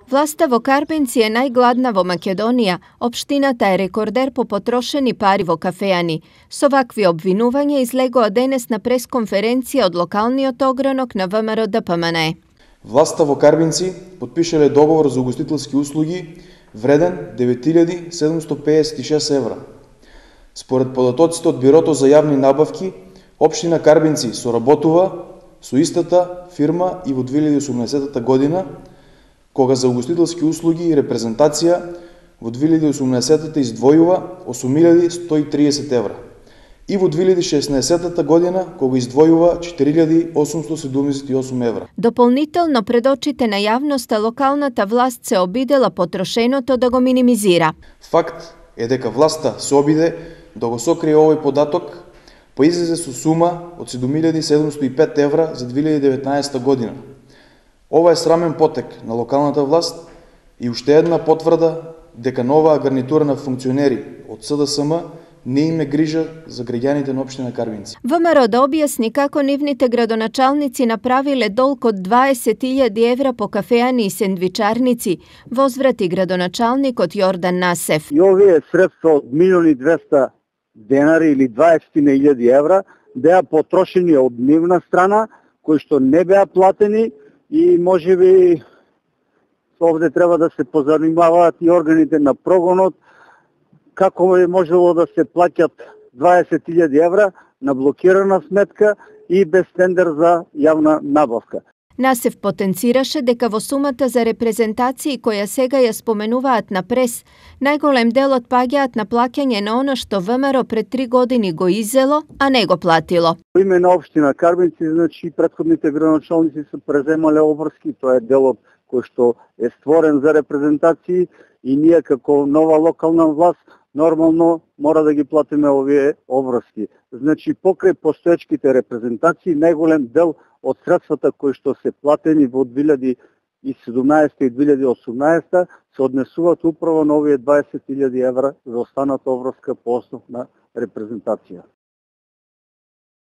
Власта во Карбенци е најгладна во Македонија. Општината е рекордер по потрошени пари во кафеани. Со вакви обвинувања излегоа денес на пресконференција од локалниот огранок на ВМРО ДПМНЕ. Власта во Карбинци потпишале договор за угостителски услуги вреден 9756 евра. Според податоците од Бирото за јавни набавки, општина Карбинци соработува со истата фирма и во 2018 година, кога за угостителски услуги и репрезентација во 2018 издвојува 8130 евра. И во 2016 година, кога издвојува 4878 евра. Дополнително пред очите на јавноста локалната власт се обидела потрошеното да го минимизира. Факт е дека власта се обиде да го сокрие овој податок, па излезе со сума од 7705 евра за 2019 година. Ова е срамен потек на локалната власт и уште една потврда дека новаа гарнитура на функционери од СДСМ не име грижа за граѓаните на општина Карбинци. ВМРО да објасни како нивните градоначалници направиле долг од 20.000 евра по кафеани и сендвичарници, возврати градоначалникот Јордан Насев. И овие средства од 1.200.000 денари или 20.000 евра беа потрошени од нивна страна, кои што не беа платени и можеби овде треба да се позанимаваат и органите на прогонот, како е можело да се плаќат 20.000 евра на блокирана сметка и без тендер за јавна набавка. Насев потенцираше дека во сумата за репрезентации која сега ја споменуваат на прес, најголем дел од паѓаат на плаќање на она што ВМРО пред 3 години го изело, а не го платило. Во име на општина Карбинци, значи претходните градоначалници се преземале обврски, тоа е делот кој што е створен за репрезентации и ние како нова локална власт нормално мора да ги платиме овие обврски. Значи покрај постоечките репрезентации најголем дел од средствата кои што се платени во 2017 и 2018 се однесуваат управо на овие 20.000 евра за останата обврска по основ на репрезентација.